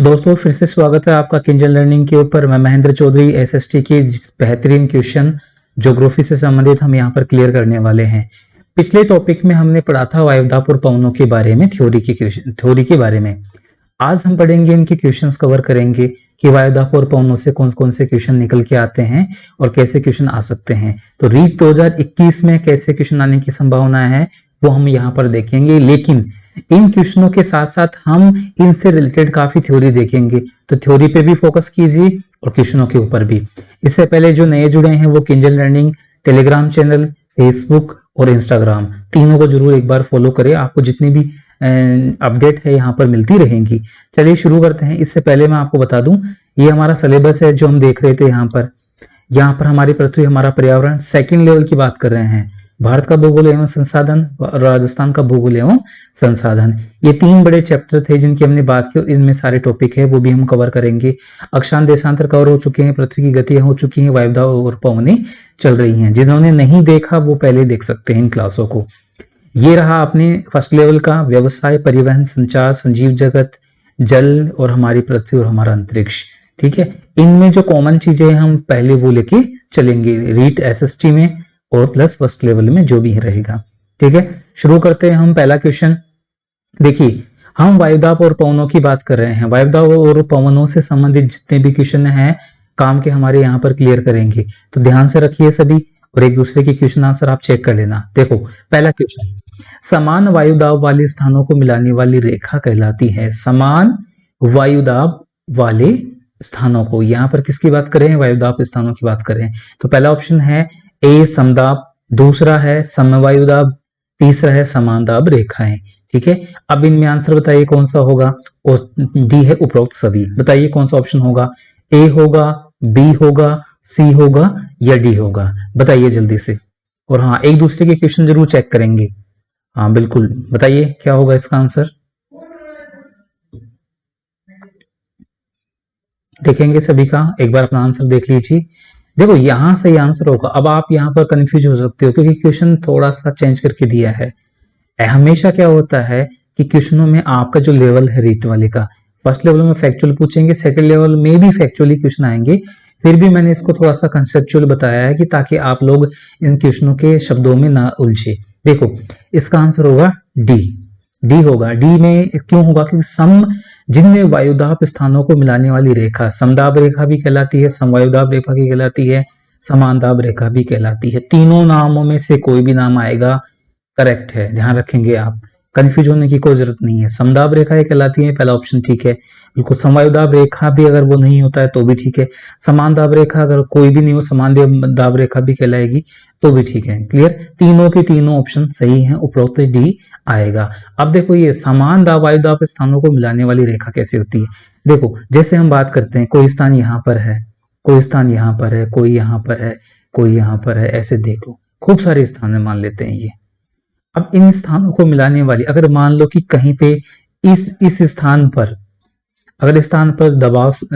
दोस्तों फिर से स्वागत है आपका किंजल लर्निंग के ऊपर। मैं महेंद्र चौधरी एसएसटी के बेहतरीन क्वेश्चन ज्योग्राफी से संबंधित हम यहाँ पर क्लियर करने वाले हैं। पिछले टॉपिक में हमने पढ़ा था वायुदाब और पवनों के बारे में, थ्योरी के बारे में। आज हम पढ़ेंगे, इनके क्वेश्चंस कवर करेंगे कि वायुदाब और पवनों से कौन कौन से क्वेश्चन निकल के आते हैं और कैसे क्वेश्चन आ सकते हैं। तो रीट 2021 में कैसे क्वेश्चन आने की संभावना है वो हम यहाँ पर देखेंगे, लेकिन इन क्वेश्चनों के साथ साथ हम इनसे रिलेटेड काफी थ्योरी देखेंगे। तो थ्योरी पे भी फोकस कीजिए और क्वेश्चनों के ऊपर भी। इससे पहले जो नए जुड़े हैं वो Kinjal learning Telegram channel, Facebook और इंस्टाग्राम तीनों को जरूर एक बार फॉलो करें, आपको जितनी भी अपडेट है यहाँ पर मिलती रहेंगी। चलिए शुरू करते हैं। इससे पहले मैं आपको बता दूं, ये हमारा सिलेबस है जो हम देख रहे थे। यहाँ पर हमारी पृथ्वी, हमारा पर्यावरण, सेकंड लेवल की बात कर रहे हैं। भारत का भूगोल एवं संसाधन, राजस्थान का भूगोल एवं संसाधन, ये तीन बड़े चैप्टर थे जिनकी हमने बात की और इनमें सारे टॉपिक है वो भी हम कवर करेंगे। अक्षांश देशांतर कवर हो चुके हैं, पृथ्वी की गतियां हो चुकी हैं, वायुदाब और पवनें चल रही हैं। जिन्होंने नहीं देखा वो पहले देख सकते हैं इन क्लासों को। ये रहा अपने फर्स्ट लेवल का व्यवसाय, परिवहन, संचार, संजीव जगत, जल और हमारी पृथ्वी और हमारा अंतरिक्ष। ठीक है, इनमें जो कॉमन चीजें हैं हम पहले वो लेके चलेंगे रीट एसएसटी में और प्लस फर्स्ट लेवल में जो भी रहेगा। ठीक है, शुरू करते हैं हम। पहला क्वेश्चन देखिए, हम वायुदाब और पवनों की बात कर रहे हैं। वायुदाब और पवनों से संबंधित जितने भी क्वेश्चन हैं काम के हमारे यहाँ पर क्लियर करेंगे, तो ध्यान से रखिए सभी और एक दूसरे के क्वेश्चन आंसर आप चेक कर लेना। देखो पहला क्वेश्चन, समान वायुदाब वाले स्थानों को मिलाने वाली रेखा कहलाती है। समान वायुदाब वाले स्थानों को, यहाँ पर किसकी बात करें? वायुदाब स्थानों की बात करें। तो पहला ऑप्शन है ए समदाब, दूसरा है समवायुदाब, तीसरा है समान दाब रेखाएं। ठीक है, अब इनमें आंसर बताइए कौन सा होगा। और डी है उपरोक्त सभी। बताइए कौन सा ऑप्शन होगा? ए होगा, बी होगा, सी होगा या डी होगा? बताइए जल्दी से। और हाँ, एक दूसरे के क्वेश्चन जरूर चेक करेंगे। हाँ बिल्कुल, बताइए क्या होगा इसका आंसर। देखेंगे सभी का, एक बार अपना आंसर देख लीजिए। देखो यहां से आंसर होगा। अब आप यहाँ पर कंफ्यूज हो सकते हो क्योंकि क्वेश्चन थोड़ा सा चेंज करके दिया है। हमेशा क्या होता है कि क्वेश्चनों में आपका जो लेवल है रीट वाले का, फर्स्ट लेवल में फैक्चुअल पूछेंगे, सेकंड लेवल में भी फैक्चुअली क्वेश्चन आएंगे। फिर भी मैंने इसको थोड़ा सा कंसेप्चुअल बताया है कि ताकि आप लोग इन क्वेश्चनों के शब्दों में ना उलझे। देखो इसका आंसर होगा डी। डी होगा। डी में क्यों होगा? क्योंकि सम जिनमें वायुदाब स्थानों को मिलाने वाली रेखा समदाब रेखा भी कहलाती है, समवायुदाब रेखा भी कहलाती है, समान दाब रेखा भी कहलाती है। तीनों नामों में से कोई भी नाम आएगा करेक्ट है, ध्यान रखेंगे आप, कंफ्यूज होने की कोई जरूरत नहीं है। समदाब रेखा ये कहलाती है, पहला ऑप्शन ठीक है बिल्कुल। समवायुदाब रेखा भी अगर वो नहीं होता है तो भी ठीक है। समान दाब रेखा अगर कोई भी नहीं हो, समान दाब रेखा भी कहलाएगी तो भी ठीक है। क्लियर, तीनों के तीनों ऑप्शन सही हैं, उपरोक्त डी आएगा। अब देखो ये समान दाब वायुदाब स्थानों को मिलाने वाली रेखा कैसे होती है। देखो जैसे हम बात करते हैं, कोई स्थान यहाँ पर है, कोई स्थान यहाँ पर है, कोई यहाँ पर है, कोई यहाँ पर है, ऐसे देख लो खूब सारे स्थान मान लेते हैं ये। अब इन स्थानों को मिलाने वाली, अगर मान लो कि कहीं पे इस स्थान पर, अगर इस स्थान पर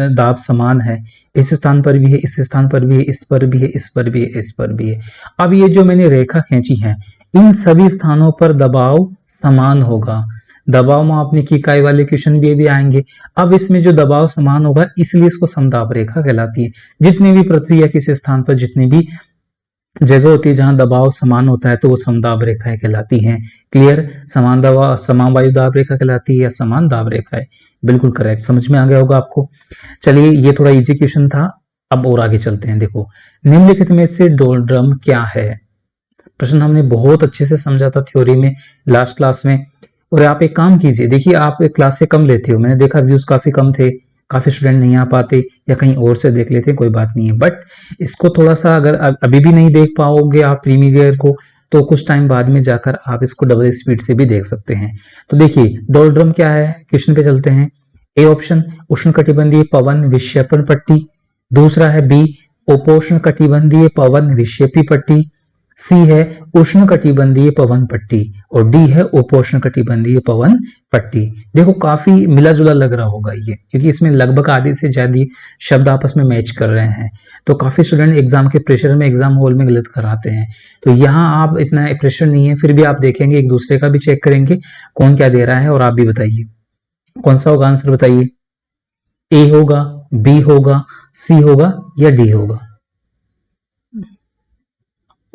दाब समान है, इस स्थान पर भी है, इस स्थान पर भी है, इस पर भी है, इस पर भी है, इस पर भी है। अब ये जो मैंने रेखा खींची है, इन सभी स्थानों पर दबाव समान होगा। दबाव मापने की इकाई वाले क्वेश्चन भी आएंगे। अब इसमें जो दबाव समान होगा इसलिए इसको समदाब रेखा कहलाती है। जितने भी पृथ्वी या किसी स्थान पर जितनी भी जगह होती है जहां दबाव समान होता है तो वो समदाब रेखाएं कहलाती हैं। क्लियर, समान दबाव समान वायुदाब रेखा कहलाती है या समान दाब रेखाएं। बिल्कुल करेक्ट, समझ में आ गया होगा आपको। चलिए ये थोड़ा इजी क्वेश्चन था, अब और आगे चलते हैं। देखो निम्नलिखित में से डोलड्रम क्या है? प्रश्न हमने बहुत अच्छे से समझा था थ्योरी में लास्ट क्लास में। और आप एक काम कीजिए, देखिए आप एक क्लास से कम लेते हो, मैंने देखा व्यूज काफी कम थे, काफी स्टूडेंट नहीं आ पाते या कहीं और से देख लेते, कोई बात नहीं है। बट इसको थोड़ा सा अगर अभी भी नहीं देख पाओगे आप प्रीमियर को, तो कुछ टाइम बाद में जाकर आप इसको डबल स्पीड से भी देख सकते हैं। तो देखिए डोलड्रम क्या है, क्वेश्चन पे चलते हैं। ए ऑप्शन उष्णकटिबंधीय पवन विक्षेपण पट्टी, दूसरा है बी उपोष्ण कटिबंधीय पवन विक्षेपी पट्टी, सी है उष्ण कटिबंधीय पवन पट्टी और डी है उपोष्ण कटिबंधीय पवन पट्टी। देखो काफी मिला जुला लग रहा होगा ये, क्योंकि इसमें लगभग आधे से ज्यादा शब्द आपस में मैच कर रहे हैं। तो काफी स्टूडेंट एग्जाम के प्रेशर में एग्जाम हॉल में गलत कराते हैं। तो यहाँ आप इतना प्रेशर नहीं है, फिर भी आप देखेंगे, एक दूसरे का भी चेक करेंगे कौन क्या दे रहा है और आप भी बताइए कौन सा होगा आंसर, बताइए। ए होगा, बी होगा, सी होगा या डी होगा?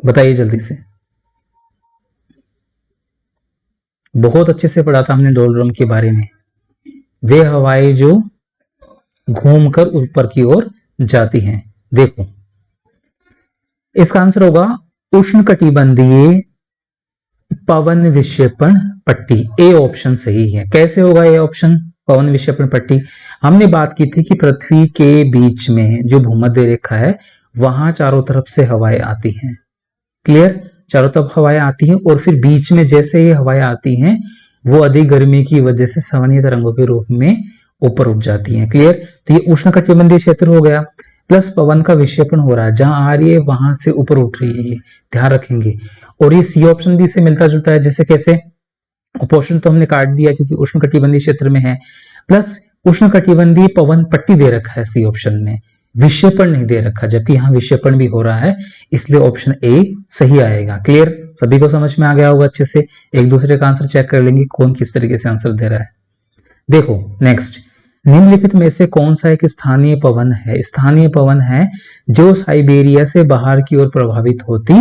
बताइए जल्दी से। बहुत अच्छे से पढ़ा था हमने डोलड्रम के बारे में। वे हवाएं जो घूमकर ऊपर की ओर जाती हैं। देखो इसका आंसर होगा उष्णकटिबंधीय पवन विक्षेपण पट्टी। ए ऑप्शन सही है। कैसे होगा ए ऑप्शन पवन विक्षेपण पट्टी? हमने बात की थी कि पृथ्वी के बीच में जो भूमध्य रेखा है वहां चारों तरफ से हवाएं आती हैं। क्लियर? चारों तरफ हवाएं आती हैं और फिर बीच में जैसे ये हवाएं आती हैं वो अधिक गर्मी की वजह से संवहनीय तरंगों के रूप में ऊपर उठ जाती हैं। क्लियर? तो ये उष्णकटिबंधीय क्षेत्र हो गया, प्लस पवन का विक्षेपण हो रहा है, जहां आ रही है वहां से ऊपर उठ रही है, ये ध्यान रखेंगे। और ये सी ऑप्शन भी इससे मिलता जुलता है। जैसे कैसे? ऑप्शन तो हमने काट दिया क्योंकि उष्णकटिबंधीय क्षेत्र में है, प्लस उष्णकटिबंधीय पवन पट्टी दे रखा है सी ऑप्शन में, विक्षेपण नहीं दे रखा, जबकि यहाँ विक्षेपण भी हो रहा है, इसलिए ऑप्शन ए सही आएगा। क्लियर? सभी को समझ में आ गया होगा अच्छे से। एक दूसरे का आंसर चेक कर लेंगे कौन किस तरीके से आंसर दे रहा है। देखो नेक्स्ट, निम्नलिखित में से कौन सा एक स्थानीय पवन है? स्थानीय पवन है जो साइबेरिया से बाहर की ओर प्रभावित होती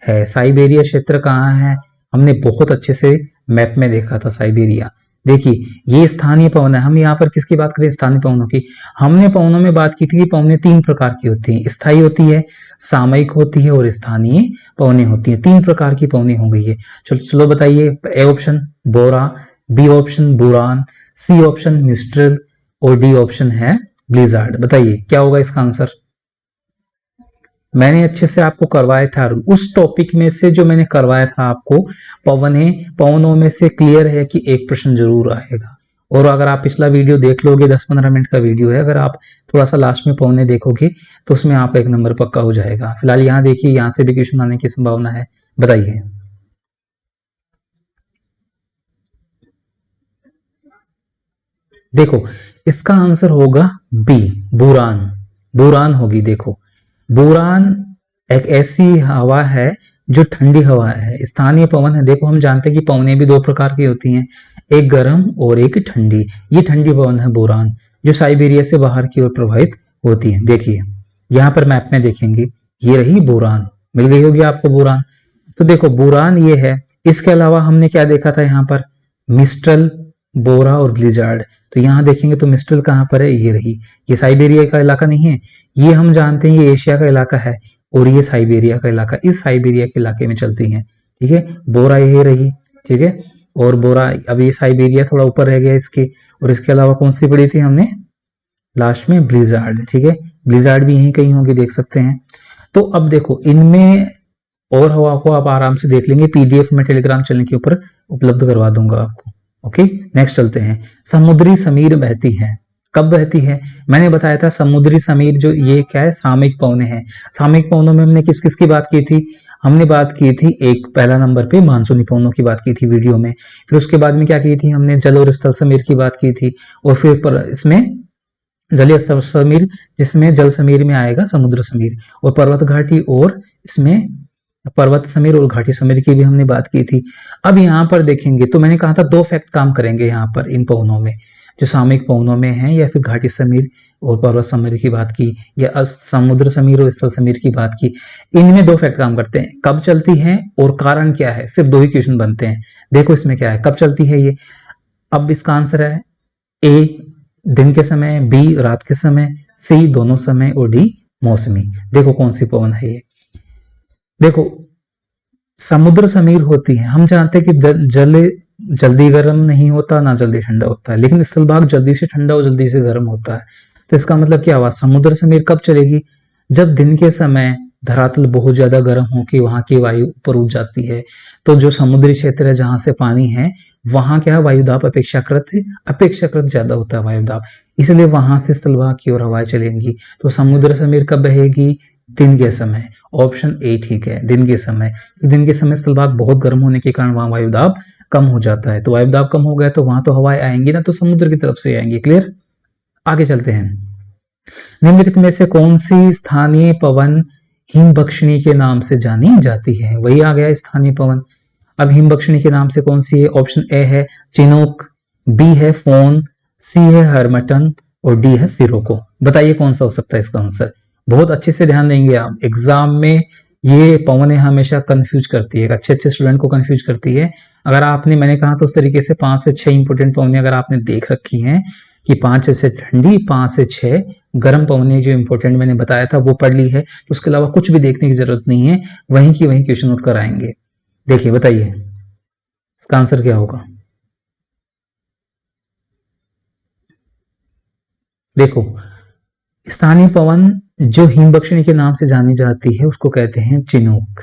है। साइबेरिया क्षेत्र कहाँ है? हमने बहुत अच्छे से मैप में देखा था साइबेरिया। देखिए ये स्थानीय पवन है। हम यहाँ पर किसकी बात करें? स्थानीय पवनों की। हमने पवनों में बात की थी कि पवनें तीन प्रकार की होती हैं, स्थायी होती है, सामयिक होती है और स्थानीय पवनें होती हैं। तीन प्रकार की पवनें हो गई है। चलो चलो बताइए। A option bora, B option buran, C option mistral और डी ऑप्शन है ब्लिजार्ड। बताइए क्या होगा इसका आंसर? मैंने अच्छे से आपको करवाया था, उस टॉपिक में से जो मैंने करवाया था आपको पवनों में से क्लियर है कि एक प्रश्न जरूर आएगा। और अगर आप पिछला वीडियो देख लोगे, 10-15 मिनट का वीडियो है, अगर आप थोड़ा सा लास्ट में पवने देखोगे तो उसमें आप एक नंबर पक्का हो जाएगा। फिलहाल यहाँ देखिए, यहाँ से भी क्वेश्चन आने की संभावना है। बताइए। देखो इसका आंसर होगा बी, बुरान। बुरान होगी। देखो बोरान एक ऐसी हवा है जो ठंडी हवा है, स्थानीय पवन है। देखो हम जानते हैं कि पवनें भी दो प्रकार की होती हैं, एक गर्म और एक ठंडी। ये ठंडी पवन है बोरान, जो साइबेरिया से बाहर की ओर प्रवाहित होती है। देखिए यहाँ पर मैप में देखेंगे, ये रही बोरान, मिल गई होगी आपको बोरान। तो देखो बोरान ये है। इसके अलावा हमने क्या देखा था यहाँ पर? मिस्ट्रल, बोरा और ब्लिजार्ड। तो यहाँ देखेंगे तो मिस्ट्रल कहाँ पर है? ये रही। ये साइबेरिया का इलाका नहीं है, ये हम जानते हैं ये एशिया का इलाका है, और ये साइबेरिया का इलाका, इस साइबेरिया के इलाके में चलती हैं। ठीक है, बोरा ये रही। ठीक है, और बोरा, अब ये साइबेरिया थोड़ा ऊपर रह गया इसके। और इसके अलावा कौन सी पढ़ी थी हमने लास्ट में? ब्लिजार्ड। ठीक है, ब्लिजार्ड भी यहीं कहीं होगी, देख सकते हैं। तो अब देखो इनमें और हवा को आप आराम से देख लेंगे, पीडीएफ में टेलीग्राम चैनल के ऊपर उपलब्ध करवा दूंगा आपको। ओके, नेक्स्ट चलते हैं। समुद्री समीर बहती है, कब बहती है? मैंने बताया था समुद्री समीर जो ये क्या है? सामयिक पवनें हैं। सामयिक पवनों में हमने किस किस की बात की थी? हमने बात की थी एक पहला नंबर पे मानसूनी पवनों की बात की थी वीडियो में। फिर उसके बाद में क्या की थी हमने? जल और स्थल समीर की बात की थी। और फिर इसमें जलीय स्थल समीर, जिसमें जल समीर में आएगा समुद्र समीर, और पर्वत घाटी, और इसमें पर्वत समीर और घाटी समीर की भी हमने बात की थी। अब यहाँ पर देखेंगे तो मैंने कहा था दो फैक्ट काम करेंगे यहाँ पर इन पवनों में, जो सामयिक पवनों में है, या फिर घाटी समीर और पर्वत समीर की बात की, या समुद्र समीर और स्थल समीर की बात की। इनमें दो फैक्ट काम करते हैं, कब चलती है और कारण क्या है। सिर्फ दो ही क्वेश्चन बनते हैं। देखो इसमें क्या है, कब चलती है ये। अब इसका आंसर है ए दिन के समय, बी रात के समय, सी दोनों समय, और डी मौसमी। देखो कौन सी पवन है ये। देखो समुद्र समीर होती है, हम जानते हैं कि जल जल्दी गर्म नहीं होता ना जल्दी ठंडा होता है, लेकिन स्थल भाग जल्दी से ठंडा और जल्दी से गर्म होता है। तो इसका मतलब क्या हुआ? समुद्र समीर कब चलेगी? जब दिन के समय धरातल बहुत ज्यादा गर्म हो कि वहां की वायु ऊपर उठ जाती है। तो जो समुद्री क्षेत्र है जहां से पानी है, वहां क्या वायुदाब अपेक्षाकृत ज्यादा होता है वायुदाब, इसलिए वहां से स्थलभाग की ओर हवाएं चलेंगी। तो समुद्र समीर कब बहेगी? दिन के समय। ऑप्शन ए ठीक है, दिन के समय। दिन के समय स्थलभाग बहुत गर्म होने के कारण वहां वायुदाब कम हो जाता है। तो वायुदाब कम हो गया तो वहां तो हवाएं आएंगी ना, तो समुद्र की तरफ से आएंगी। क्लियर? आगे चलते हैं। निम्नलिखित में से कौन सी स्थानीय पवन हिमबक्षणी के नाम से जानी जाती है? वही आ गया स्थानीय पवन। अब हिमबक्षणी के नाम से कौन सी है? ऑप्शन ए है चिनोक, बी है फोन, सी है हरमटन और डी है सिरोको। बताइए कौन सा हो सकता है इसका आंसर। बहुत अच्छे से ध्यान देंगे आप, एग्जाम में ये पवने हमेशा कंफ्यूज करती है, अच्छे अच्छे स्टूडेंट को कंफ्यूज करती है। अगर आपने, मैंने कहा तो उस तरीके से 5 से 6 इंपोर्टेंट पवने अगर आपने देख रखी हैं कि 5 से ठंडी, 5 से 6 गर्म पवने जो इंपॉर्टेंट मैंने बताया था वो पढ़ ली है, तो उसके अलावा कुछ भी देखने की जरूरत नहीं है, वहीं की वहीं क्वेश्चन नोट कर आएंगे। देखिए बताइए इसका आंसर क्या होगा। देखो, स्थानीय पवन जो हिमबक्षणी के नाम से जानी जाती है उसको कहते हैं चिनूक।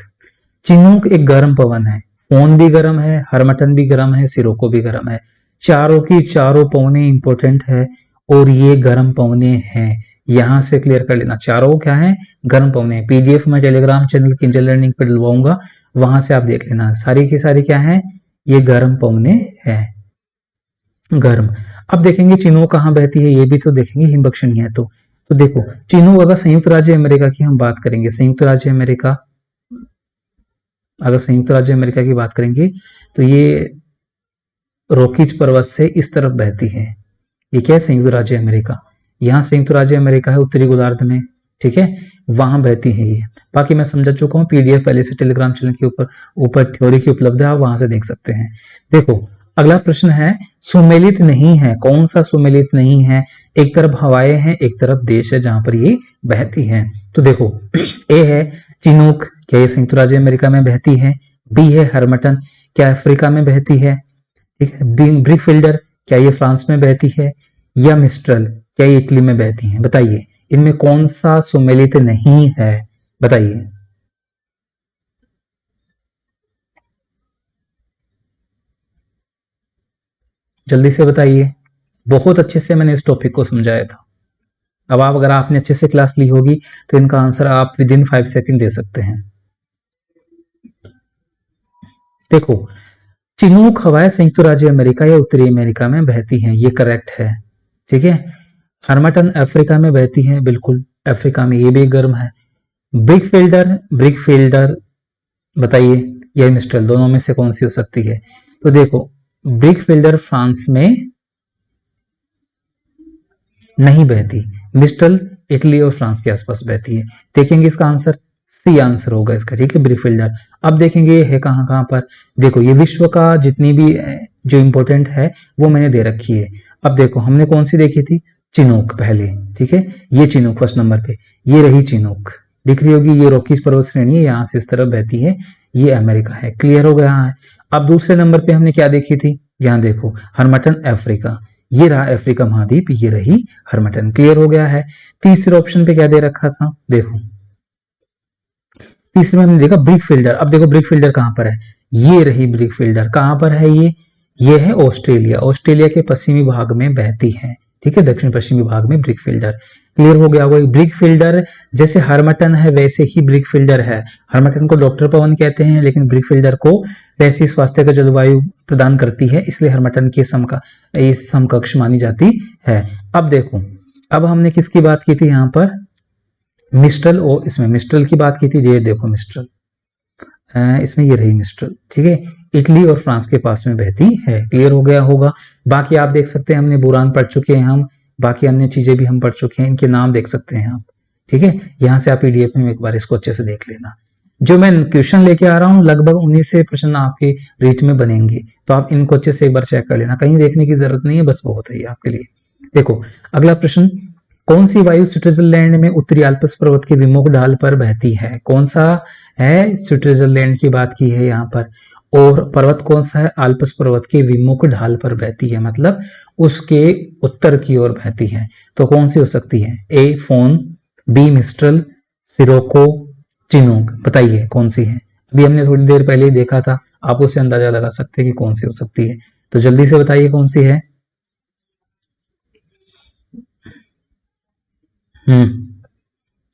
चिनूक एक गर्म पवन है, फोन भी गर्म है, हरमटन भी गर्म है, सिरोको भी गर्म है। चारों की चारों पवने इंपॉर्टेंट है और ये गर्म पवने हैं। यहां से क्लियर कर लेना, चारों क्या है, गर्म पवने। पीडीएफ में टेलीग्राम चैनल किंजल लर्निंग पर डलवाऊंगा, वहां से आप देख लेना, सारी की सारी क्या है, ये गर्म पवने हैं, गर्म। अब देखेंगे चिनूक कहाँ बहती है, ये भी तो देखेंगे, हिमबक्षणी है तो देखो चिनूक, अगर संयुक्त राज्य अमेरिका की हम बात करेंगे, संयुक्त राज्य अमेरिका, अगर संयुक्त राज्य अमेरिका की बात करेंगे तो ये रॉकीज पर्वत से इस तरफ बहती है। ये क्या है, संयुक्त राज्य अमेरिका। यहाँ संयुक्त राज्य अमेरिका है उत्तरी गोलार्ध में, ठीक है, वहां बहती है ये। बाकी मैं समझा चुका हूँ, पीडीएफ पहले से टेलीग्राम चैनल के ऊपर थ्योरी की उपलब्ध है, आप वहां से देख सकते हैं। देखो अगला प्रश्न है, सुमेलित नहीं है, कौन सा सुमेलित नहीं है। एक तरफ हवाएं हैं, एक तरफ देश है जहां पर ये बहती है। तो देखो ए है चिनूक, क्या ये संयुक्त राज्य अमेरिका में बहती है। बी है हरमटन, क्या अफ्रीका में बहती है, ठीक है। ब्रिकफिल्डर, क्या ये फ्रांस में बहती है। या मिस्ट्रल, क्या ये इटली में बहती है। बताइए इनमें कौन सा सुमेलित नहीं है, बताइए। जल्दी से बताइए, बहुत अच्छे से मैंने इस टॉपिक को समझाया था। अब आप, अगर आपने अच्छे से क्लास ली होगी तो इनका आंसर आप विद इन 5 सेकंड दे सकते हैं। देखो चिनूक हवाएं संयुक्त राज्य अमेरिका या उत्तरी अमेरिका में बहती हैं, ये करेक्ट है, ठीक है। हरमटन अफ्रीका में बहती है, बिल्कुल अफ्रीका में, ये भी गर्म है। ब्रिकफिल्डर बताइए, या मिस्ट्रल, दोनों में से कौन सी हो सकती है। तो देखो ब्रिकफिल्डर फ्रांस में नहीं बहती, मिस्ट्रल इटली और फ्रांस के आसपास बहती है। देखेंगे इसका आंसर, सी आंसर होगा इसका, ठीक है, ब्रिकफिल्डर। अब देखेंगे ये है कहां कहां पर। देखो ये विश्व का जितनी भी जो इंपॉर्टेंट है वो मैंने दे रखी है। अब देखो हमने कौन सी देखी थी, चिनूक पहले, ठीक है, ये चिनूक फर्स्ट नंबर पे, ये रही चिनूक, दिख रही होगी, ये रॉकीज पर्वत श्रेणी है, यहाँ से इस तरफ बहती है, ये अमेरिका है, क्लियर हो गया है। अब दूसरे नंबर पे हमने क्या देखी थी, यहाँ देखो हरमटन अफ्रीका, ये रहा अफ्रीका महाद्वीप, ये रही हरमटन, क्लियर हो गया है। तीसरे ऑप्शन पे क्या दे रखा था, देखो तीसरे में हमने देखा ब्रिकफिल्डर। अब देखो ब्रिकफिल्डर कहां पर है, ये रही ब्रिकफिल्डर, कहां पर है ये है ऑस्ट्रेलिया, ऑस्ट्रेलिया के पश्चिमी भाग में बहती है, ठीक है, दक्षिण पश्चिमी भाग में ब्रिकफिल्डर, क्लियर हो गया। वही ब्रिकफिल्डर जैसे हरमटन है वैसे ही ब्रिकफिल्डर है। हरमटन को डॉक्टर पवन कहते हैं, लेकिन ब्रिकफिल्डर को वैसी स्वास्थ्य का जलवायु प्रदान करती है, इसलिए हरमटन के समकक्ष मानी जाती है। अब देखो, अब हमने किसकी बात की थी यहाँ पर, मिस्ट्रल, और इसमें मिस्ट्रल की बात की थी, ये देखो मिस्ट्रल, इसमें ये रही मिस्ट्रल, ठीक है, इटली और फ्रांस के पास में बहती है, क्लियर हो गया होगा। बाकी आप देख सकते हैं, हमने बुरान पढ़ चुके हैं, हम बाकी अन्य चीजें भी हम पढ़ चुके हैं, इनके नाम देख सकते हैं आप, ठीक है। यहाँ से आप पीडीएफ में एक बार इसको अच्छे से देख लेना। जो मैं क्वेश्चन लेके आ रहा हूँ लगभग 19 से प्रश्न आपके रीट में बनेंगे, तो आप इनको अच्छे से एक बार चेक कर लेना, कहीं देखने की जरूरत नहीं है, बस बहुत है ये आपके लिए। देखो अगला प्रश्न, कौन सी वायु स्विट्जरलैंड में उत्तरी आल्प्स पर्वत के विमुख ढाल पर बहती है। कौन सा है, स्विट्जरलैंड की बात की है यहाँ पर, और पर्वत कौन सा है, आल्प्स पर्वत के विमुख ढाल पर बहती है, मतलब उसके उत्तर की ओर बहती है। तो कौन सी हो सकती है, A foehn, B mistral, sirocco, chinook, बताइए कौन सी है। अभी हमने थोड़ी देर पहले ही देखा था, आप उससे अंदाजा लगा सकते हैं कि कौन सी हो सकती है, तो जल्दी से बताइए कौन सी है।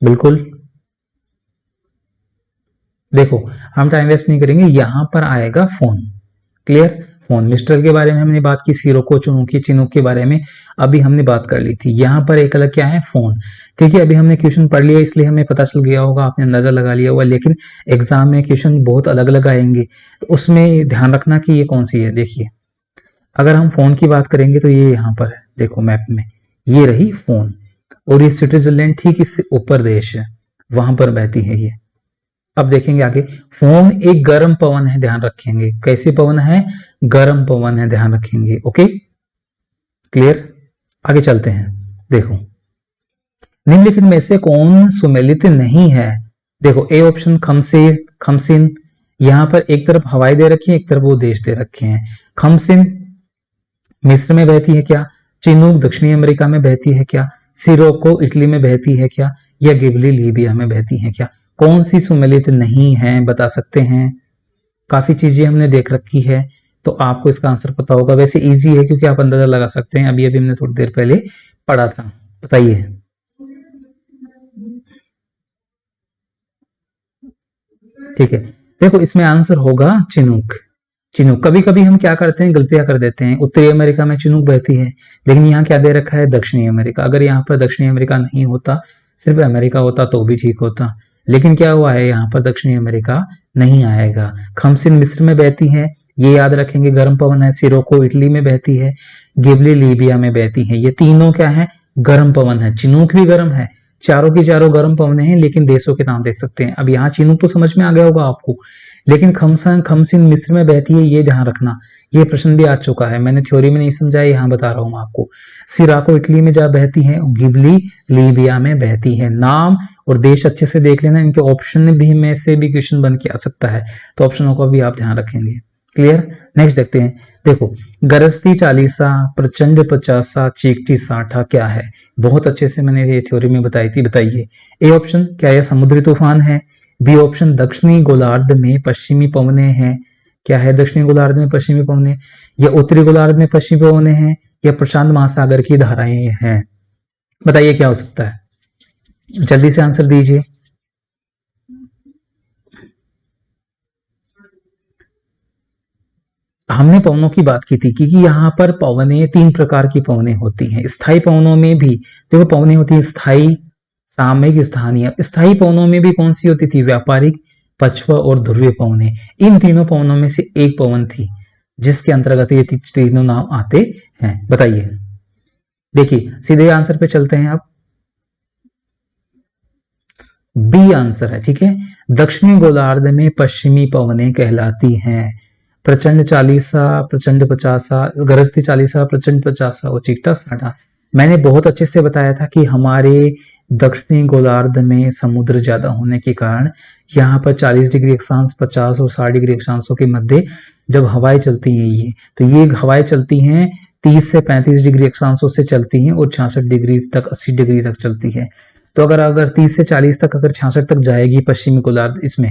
बिल्कुल, देखो हम टाइम वेस्ट नहीं करेंगे, यहां पर आएगा फोन, क्लियर। फोन, मिस्ट्रल के बारे में हमने बात की, सिरोको, चुनूकी, चिनूक के बारे में अभी हमने बात कर ली थी। यहाँ पर एक अलग क्या है, फोन, ठीक है। अभी हमने क्वेश्चन पढ़ लिया इसलिए हमें पता चल गया होगा, आपने अंदाजा लगा लिया होगा, लेकिन एग्जाम में क्वेश्चन बहुत अलग अलग आएंगे, तो उसमें ध्यान रखना कि ये कौन सी है। देखिए अगर हम फोन की बात करेंगे तो ये यहाँ पर है, देखो मैप में ये रही फोन, और ये स्विट्जरलैंड ठीक इससे ऊपर देश है, वहां पर बहती है ये। अब देखेंगे आगे, फोन एक गर्म पवन है, ध्यान रखेंगे। कैसे पवन है? गर्म पवन है, ध्यान रखेंगे। Okay, clear. आगे चलते हैं। देखो, निम्नलिखित में से कौन सुमेलित नहीं है? देखो, ए ऑप्शन खमसिन। यहां पर एक तरफ हवाई दे रखी है, एक तरफ वो देश दे रखे हैं। खमसिन मिस्र में बहती है क्या? चिनूक दक्षिणी अमेरिका में बहती है क्या? सिरोको इटली में बहती है क्या? या गिबली लीबिया में बहती है क्या? कौन सी सुमेलित नहीं है, बता सकते हैं? काफी चीजें हमने देख रखी है, तो आपको इसका आंसर पता होगा। वैसे इजी है क्योंकि आप अंदाजा लगा सकते हैं, अभी अभी हमने थोड़ी देर पहले पढ़ा था। बताइए। ठीक है, देखो इसमें आंसर होगा चिनूक। चिनूक। कभी कभी हम क्या करते हैं, गलतियां कर देते हैं। उत्तरी अमेरिका में चिनूक बहती है, लेकिन यहाँ क्या दे रखा है? दक्षिणी अमेरिका। अगर यहाँ पर दक्षिणी अमेरिका नहीं होता, सिर्फ अमेरिका होता तो भी ठीक होता, लेकिन क्या हुआ है, यहाँ पर दक्षिणी अमेरिका नहीं आएगा। खमसिन मिस्र में बहती है, ये याद रखेंगे, गर्म पवन है। सिरोको इटली में बहती है, गिबली लीबिया में बहती है। ये तीनों क्या है? गर्म पवन है। चिनूक भी गर्म है, चारों की चारों गर्म पवने हैं, लेकिन देशों के नाम देख सकते हैं। अब यहाँ चिनूक तो समझ में आ गया होगा आपको, लेकिन खमसिन मिस्र में बहती है, ये ध्यान रखना। ये प्रश्न भी आ चुका है, मैंने थ्योरी में नहीं समझाया, यहाँ बता रहा हूँ आपको। सिराको इटली में जा बहती है, गिबली लीबिया में बहती है। नाम और देश अच्छे से देख लेना, इनके ऑप्शन भी में से भी क्वेश्चन बन के आ सकता है, तो ऑप्शनों का भी आप ध्यान रखेंगे। क्लियर। नेक्स्ट देखते हैं। देखो, गरजती चालीसा, प्रचंड पचासा, चीखती साठा क्या है? बहुत अच्छे से मैंने ये थ्योरी में बताई थी, बताइए। ए ऑप्शन, क्या यह समुद्री तूफान है? बी ऑप्शन, दक्षिणी गोलार्ध में पश्चिमी पवने हैं। क्या है दक्षिणी गोलार्ध में पश्चिमी पवने? या उत्तरी गोलार्ध में पश्चिमी पवने हैं? या प्रशांत महासागर की धाराएं हैं? बताइए क्या हो सकता है, जल्दी से आंसर दीजिए। हमने पवनों की बात की थी कि यहाँ पर पवने तीन प्रकार की पवने होती हैं। स्थायी पवनों में भी देखो पवने होती है स्थायी, सामयिक, स्थानीय। स्थायी पवनों में भी कौन सी होती थी? व्यापारिक, पछुआ और ध्रुवीय पवने। इन तीनों पवनों में से एक पवन थी जिसके अंतर्गत ये तीनों नाम आते हैं। बताइए। देखिए सीधे आंसर पे चलते हैं आप। बी आंसर है, ठीक है। दक्षिणी गोलार्ध में पश्चिमी पवने कहलाती हैं। प्रचंड चालीसा, प्रचंड पचासा, गरजती चालीसा, प्रचंड पचासा और चीखता साठा। मैंने बहुत अच्छे से बताया था कि हमारे दक्षिणी गोलार्ध में समुद्र ज्यादा होने के कारण यहाँ पर 40 डिग्री अक्षांश, 50 और 60 डिग्री अक्षांशों के मध्य जब हवाएं चलती हैं ये हवाएं चलती हैं 30 से 35 डिग्री अक्षांशों से चलती हैं और 66 डिग्री तक, 80 डिग्री तक चलती है। तो अगर 30 से 40 तक, अगर 66 तक जाएगी पश्चिमी गोलार्ध, इसमें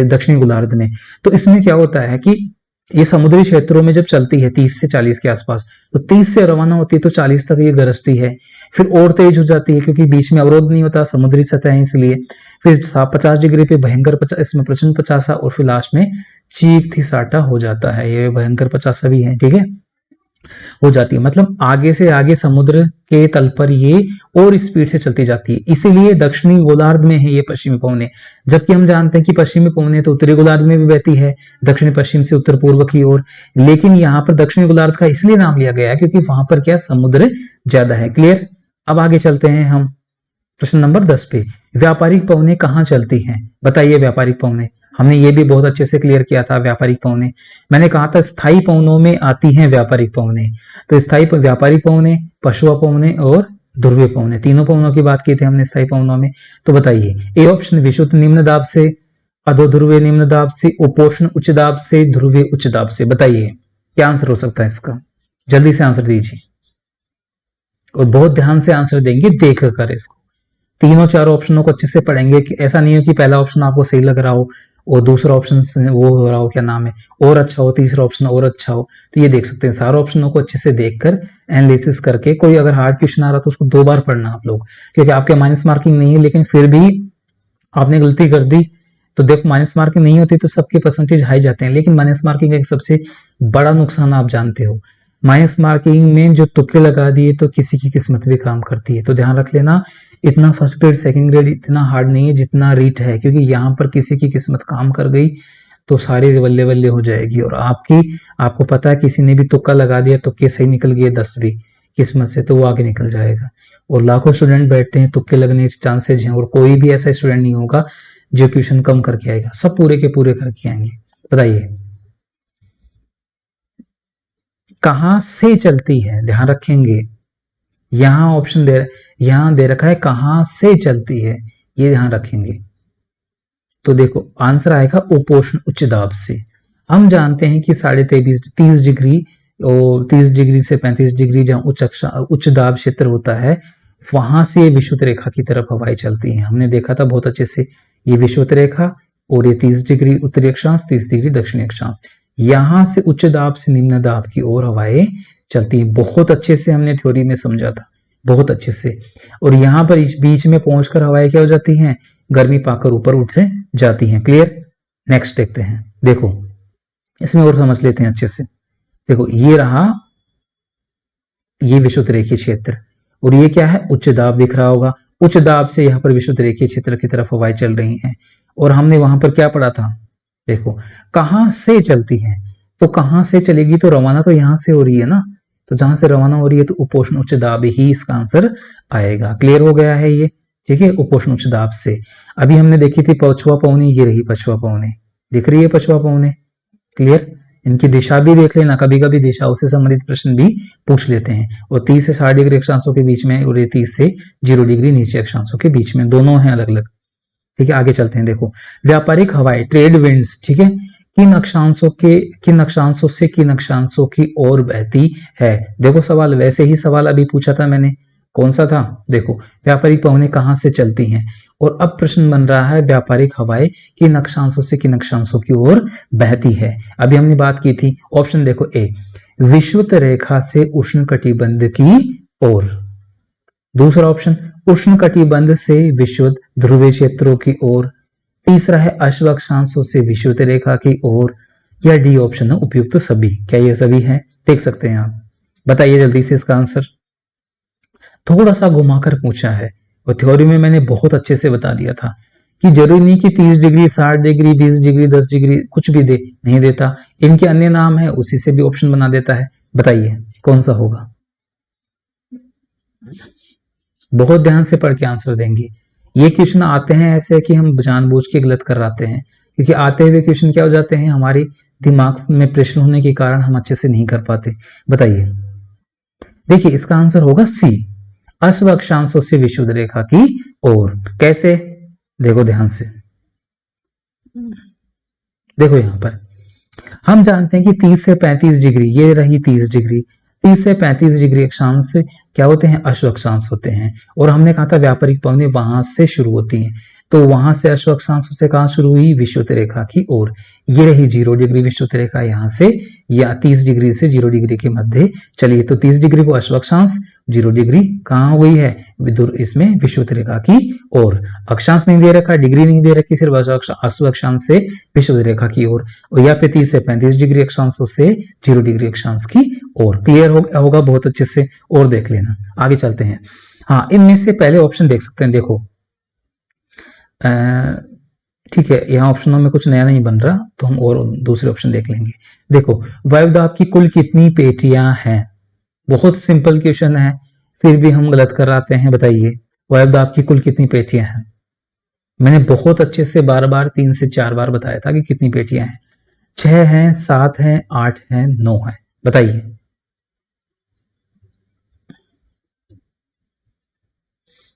दक्षिणी गोलार्ध में, तो इसमें क्या होता है कि ये समुद्री क्षेत्रों में जब चलती है 30 से 40 के आसपास, तो 30 से रवाना होती है तो 40 तक ये गरजती है, फिर और तेज हो जाती है क्योंकि बीच में अवरोध नहीं होता, समुद्री सतह है इसलिए। फिर 50 डिग्री पे भयंकर इसमें प्रचंड पचासा और फिर लास्ट में चीख थी साटा हो जाता है। ये भयंकर पचासा भी है, ठीक है, हो जाती है। मतलब आगे से आगे समुद्र के तल पर ये और स्पीड से चलती जाती है, इसीलिए दक्षिणी गोलार्ध में है ये पश्चिमी पवने। जबकि हम जानते हैं कि पश्चिमी पवने तो उत्तरी गोलार्ध में भी बहती है, दक्षिण पश्चिम से उत्तर पूर्व की ओर, लेकिन यहाँ पर दक्षिणी गोलार्ध का इसलिए नाम लिया गया है क्योंकि वहां पर क्या समुद्र ज्यादा है। क्लियर। अब आगे चलते हैं हम प्रश्न नंबर 10 पे। व्यापारिक पवने कहाँ चलती हैं? बताइए। व्यापारिक पवने हमने ये भी बहुत अच्छे से क्लियर किया था। व्यापारिक पवने मैंने कहा था स्थायी पवनों में आती हैं व्यापारिक पवने, तो स्थायी व्यापारिक पवने, पछुआ पवने और ध्रुवीय पवने, तीनों पवनों की बात की थी हमने स्थायी पवनों में। तो बताइए। ए ऑप्शन, विषुवत निम्न दाब से, अधोध्रुवीय निम्न दाब से, उपोष्ण उच्च दाब से, ध्रुवीय उच्च दाब से। बताइए क्या आंसर हो सकता है इसका, जल्दी से आंसर दीजिए और बहुत ध्यान से आंसर देंगे देख कर इसको। तीनों चारों ऑप्शनों को अच्छे से पढ़ेंगे कि ऐसा नहीं हो कि पहला ऑप्शन आपको सही लग रहा हो और दूसरा ऑप्शन वो हो रहा हो, क्या नाम है, और अच्छा हो, तीसरा ऑप्शन और अच्छा हो। तो ये देख सकते हैं, सारे ऑप्शनों को अच्छे से देखकर एनालिसिस करके, कोई अगर हार्ड क्वेश्चन आ रहा तो उसको 2 बार पढ़ना आप लोग, क्योंकि आपके माइनस मार्किंग नहीं है, लेकिन फिर भी आपने गलती कर दी तो देखो माइनस मार्किंग नहीं होती तो सबके परसेंटेज हाई जाते हैं, लेकिन माइनस मार्किंग का एक सबसे बड़ा नुकसान आप जानते हो, माइनस मार्किंग में जो तुक्के लगा दिए तो किसी की किस्मत भी काम करती है। तो ध्यान रख लेना, इतना फर्स्ट ग्रेड सेकंड ग्रेड इतना हार्ड नहीं है जितना रीट है, क्योंकि यहाँ पर किसी की किस्मत काम कर गई तो सारी बल्ले बल्ले हो जाएगी। और आपको पता है किसी ने भी तुक्का लगा दिया, तुक्के सही निकल गए 10 भी, किस्मत से, तो वो आगे निकल जाएगा। और लाखों स्टूडेंट बैठते हैं, तुक्के लगने के चांसेज हैं, और कोई भी ऐसा स्टूडेंट नहीं होगा जो क्वेश्चन कम करके आएगा, सब पूरे के पूरे करके आएंगे। बताइए कहां से चलती है, ध्यान रखेंगे, यहां ऑप्शन यहां दे रखा है कहां से चलती है, ये ध्यान रखेंगे। तो देखो आंसर आएगा उपोष्ण उच्च दाब से। हम जानते हैं कि 30 डिग्री और 30 डिग्री से 35 डिग्री जहाँ उच्च दाब क्षेत्र होता है, वहां से विषुवत रेखा की तरफ हवाएं चलती हैं। हमने देखा था बहुत अच्छे से, ये विषुवत रेखा और ये 30 डिग्री उत्तरी अक्षांश, 30 डिग्री दक्षिणी अक्षांश, यहां से उच्च दाब से निम्न दाब की ओर हवाएं चलती हैं। बहुत अच्छे से हमने थ्योरी में समझा था, बहुत अच्छे से। और यहाँ पर इस बीच में पहुंचकर हवाएं क्या हो जाती हैं, गर्मी पाकर ऊपर उठ जाती हैं। क्लियर? नेक्स्ट देखते हैं। देखो इसमें और समझ लेते हैं अच्छे से। देखो ये रहा, ये विषुवत रेखीय क्षेत्र, और ये क्या है, उच्च दाब दिख रहा होगा। उच्च दाब से यहाँ पर विषुवत रेखीय क्षेत्र की तरफ हवाएं चल रही हैं। और हमने वहां पर क्या पढ़ा था, देखो कहां से चलती है, तो कहां से चलेगी, तो रवाना तो यहां से हो रही है ना, तो जहां से रवाना हो रही है तो उपोष्ण उच्च दाब ही इसका आंसर आएगा। क्लियर हो गया है ये? ठीक है, उपोष्ण उच्च दाब से। अभी हमने देखी थी पछुआ पवनी, ये रही पछुआ पवनी, दिख रही है पछुआ पवनी। क्लियर? इनकी दिशा भी देख लेना, कभी कभी दिशाओं से संबंधित प्रश्न भी पूछ लेते हैं। और 30 से 60 डिग्री अक्षांशों के बीच में, और 30 से 0 डिग्री नीचे अक्षांशों के बीच में, दोनों हैं अलग अलग। ठीक है, आगे चलते हैं। देखो व्यापारिक हवाएं, ट्रेड विंड्स, ठीक है, किन अक्षांशों से किन अक्षांशों की ओर बहती है। देखो सवाल वैसे ही सवाल अभी पूछा था मैंने, कौन सा था, देखो व्यापारिक पवनें कहां से चलती हैं, और अब प्रश्न बन रहा है व्यापारिक हवाएं किन अक्षांशों से किन अक्षांशों की ओर बहती है। अभी हमने बात की थी, ऑप्शन देखो ए, विषुवत रेखा से उष्णकटिबंध की ओर। दूसरा ऑप्शन उष्ण कटिबंध से विषुवत ध्रुवीय क्षेत्रों की ओर। तीसरा है अश्व अक्षांशों से विषुवत रेखा की ओर। या डी ऑप्शन है उपयुक्त सभी। क्या ये सभी है? देख सकते हैं आप, बताइए जल्दी से इसका आंसर। थोड़ा सा घुमाकर पूछा है, और थ्योरी में मैंने बहुत अच्छे से बता दिया था कि जरूरी नहीं कि 30 डिग्री, 60 डिग्री, 20 डिग्री, 10 डिग्री कुछ भी दे, नहीं देता, इनके अन्य नाम है, उसी से भी ऑप्शन बना देता है। बताइए कौन सा होगा? बहुत ध्यान से पढ़ के आंसर देंगे। ये क्वेश्चन आते हैं ऐसे कि हम जानबूझ के गलत कराते हैं, क्योंकि आते हुए क्वेश्चन क्या हो जाते हैं, हमारे दिमाग में प्रश्न होने के कारण हम अच्छे से नहीं कर पाते। बताइए, देखिए इसका आंसर होगा सी, अश्व अक्षांशों से विषुवत रेखा की ओर। कैसे? देखो ध्यान से, देखो यहां पर हम जानते हैं कि 30 से 35 डिग्री, ये रही 30 डिग्री, 30 से 35 डिग्री अक्षांश से क्या होते हैं, अश्व अक्षांश होते हैं। और हमने कहा था व्यापारिक पवनें वहां से शुरू होती हैं, तो वहां से अश्व अक्षांशों से कहां शुरू हुई, विषुवत रेखा की ओर। ये रही 0 डिग्री विषुवत रेखा, यहां से या 30 डिग्री से 0 डिग्री के मध्य चलिए, तो 30 डिग्री को अश्व अक्षांश, 0 डिग्री कहां हो गई है, इसमें विषुवत रेखा की ओर। अक्षांश नहीं दे रखा, डिग्री नहीं दे रखी, सिर्फ अश्व अक्षांश से विषुवत रेखा की ओर, और या फिर 30 से 35 डिग्री अक्षांशों से 0 डिग्री अक्षांश की ओर। क्लियर होगा बहुत अच्छे से, और देख लेना। आगे चलते हैं। हाँ, इनमें से पहले ऑप्शन देख सकते हैं। देखो ठीक है, यहाँ ऑप्शनों में कुछ नया नहीं बन रहा, तो हम और दूसरे ऑप्शन देख लेंगे। देखो वायुदाब की कुल कितनी पेटियां हैं, बहुत सिंपल क्वेश्चन है, फिर भी हम गलत कराते हैं। बताइए वायुदाब की कुल कितनी पेटियां हैं। मैंने बहुत अच्छे से बार बार 3 से 4 बार बताया था कि कितनी पेटियां हैं। 6 हैं, 7 हैं, 8 हैं, 9 है। बताइए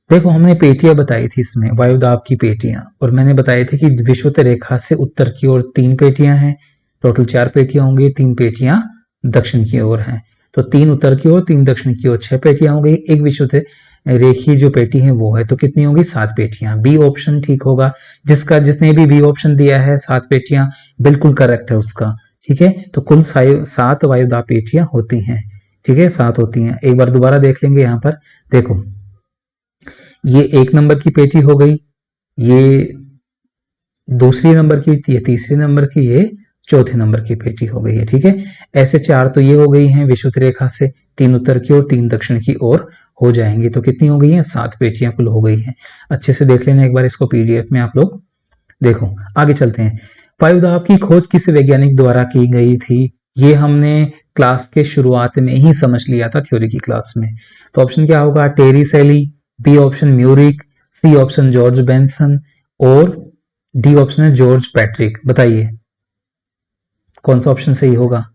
देखो हमने पेटियां बताई थी इसमें, वायुदाब की पेटियां, और मैंने बताई थी कि विषुवत रेखा से उत्तर की ओर 3 पेटियां हैं, टोटल 4 पेटियां होंगी, 3 पेटियां दक्षिण की ओर हैं, तो 3 उत्तर की ओर, 3 दक्षिण की ओर, 6 पेटियां हो गई। एक विषुवत रेखीय जो पेटी है वो है, तो कितनी होगी, 7 पेटियां। बी ऑप्शन ठीक होगा, जिसने भी बी ऑप्शन दिया है 7 पेटियां बिल्कुल करेक्ट है उसका। ठीक है, तो कुल 7 वायुदाब पेटियां होती हैं। ठीक है, 7 होती हैं। एक बार दोबारा देख लेंगे। यहाँ पर देखो ये 1 नंबर की पेटी हो गई, ये दूसरी नंबर की, ये तीसरी नंबर की, ये चौथे नंबर की पेटी हो गई है। ठीक है, ऐसे 4 तो ये हो गई हैं विषुवत रेखा से, 3 उत्तर की ओर, 3 दक्षिण की ओर हो जाएंगी, तो कितनी हो गई हैं, 7 पेटियां कुल हो गई हैं। अच्छे से देख लेना एक बार इसको पीडीएफ में आप लोग। देखो आगे चलते हैं। वायुदाब की खोज किस वैज्ञानिक द्वारा की गई थी, ये हमने क्लास के शुरुआत में ही समझ लिया था थ्योरी की क्लास में। तो ऑप्शन क्या होगा, Terry Sally, B option Muric, C option George Benson और डी ऑप्शन है जॉर्ज पैट्रिक। बताइए कौन सा ऑप्शन सही होगा,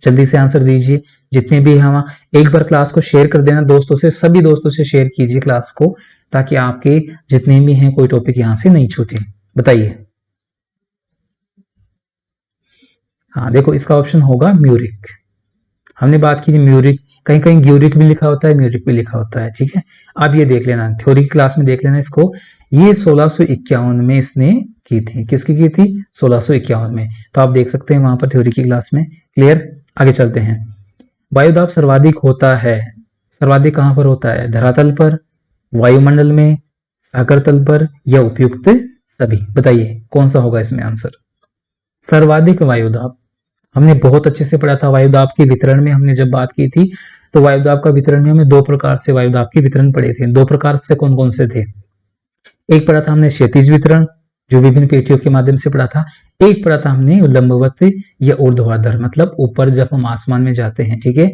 जल्दी से आंसर दीजिए। जितने भी हम, एक बार क्लास को शेयर कर देना दोस्तों से, सभी दोस्तों से शेयर कीजिए क्लास को, ताकि आपके जितने भी हैं कोई टॉपिक यहां से नहीं छूटे। बताइए। हाँ देखो, इसका ऑप्शन होगा म्यूरिक। हमने बात की थी म्यूरिक, कहीं कहीं ग्यूरिक भी लिखा होता है, म्यूरिक भी लिखा होता है, ठीक है। अब ये देख लेना, थ्योरी की क्लास में देख लेना इसको। ये 1651 में इसने की थी, किसकी की थी, 1651 में। तो आप देख सकते हैं वहां पर थ्योरी की क्लास में। क्लियर, आगे चलते हैं। वायुदाब सर्वाधिक होता है, सर्वाधिक कहां पर होता है, धरातल पर, वायुमंडल में, सागर तल पर, या उपयुक्त सभी। बताइए कौन सा होगा इसमें आंसर। सर्वाधिक वायुदाब हमने बहुत अच्छे से पढ़ा था। वायुदाब के वितरण में हमने जब बात की थी, तो वायुदाब का वितरण में हमने दो प्रकार से वायुदाब के वितरण पढ़े थे। दो प्रकार से कौन कौन से थे, एक पढ़ा था हमने क्षैतिज वितरण, जो विभिन्न पेटियों के माध्यम से पढ़ा था। एक पढ़ा था हमने लंबवत या ऊर्ध्वाधर, मतलब ऊपर जब हम आसमान में जाते हैं, ठीक है,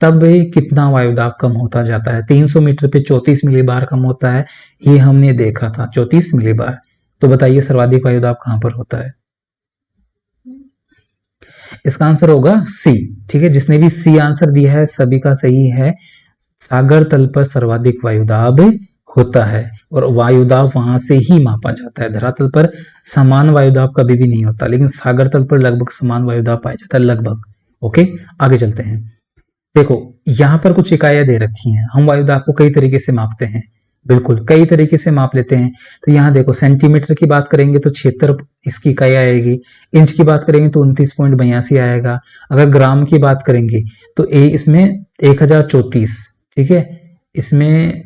तब कितना वायुदाब कम होता जाता है। 300 मीटर पे 34 मिलीबार कम होता है, ये हमने देखा था, 34 मिलीबार। तो बताइए सर्वाधिक वायुदाब कहां पर होता है। इसका आंसर होगा सी, ठीक है। जिसने भी सी आंसर दिया है सभी का सही है। सागर तल पर सर्वाधिक वायुदाब होता है, और वायुदाब वहां से ही मापा जाता है। धरातल पर समान वायुदाब कभी भी नहीं होता, लेकिन सागर तल पर लगभग समान वायुदाब पाया जाता है, लगभग। ओके, आगे चलते हैं। देखो यहां पर कुछ इकाइयां दे रखी हैं, हम वायुदाब को कई तरीके से मापते हैं, बिल्कुल कई तरीके से माप लेते हैं। तो यहाँ देखो, सेंटीमीटर की बात करेंगे तो 76 इसकी इकाई आएगी, इंच की बात करेंगे तो 29.82 आएगा, अगर ग्राम की बात करेंगे तो इसमें 1034, ठीक है, इसमें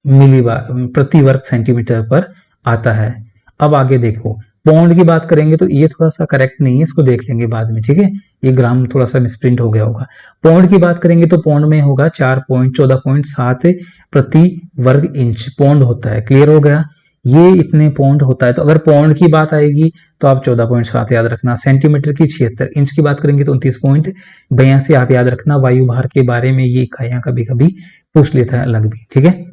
मिलीबार प्रति वर्ग सेंटीमीटर पर आता है। अब आगे देखो, पौंड की बात करेंगे तो ये थोड़ा सा करेक्ट नहीं है, इसको देख लेंगे बाद में, ठीक है, ये ग्राम थोड़ा सा मिसप्रिंट हो गया होगा। पौंड की बात करेंगे तो पौंड में होगा 14.7 प्रति वर्ग इंच पौंड होता है। क्लियर हो गया, ये इतने पौंड होता है। तो अगर पौंड की बात आएगी तो आप 14.7 याद रखना, सेंटीमीटर की 76, इंच की बात करेंगे तो 29.82 आप याद रखना। वायु भार के बारे में ये इकाइयां कभी कभी पूछ लेता है अलग भी, ठीक है।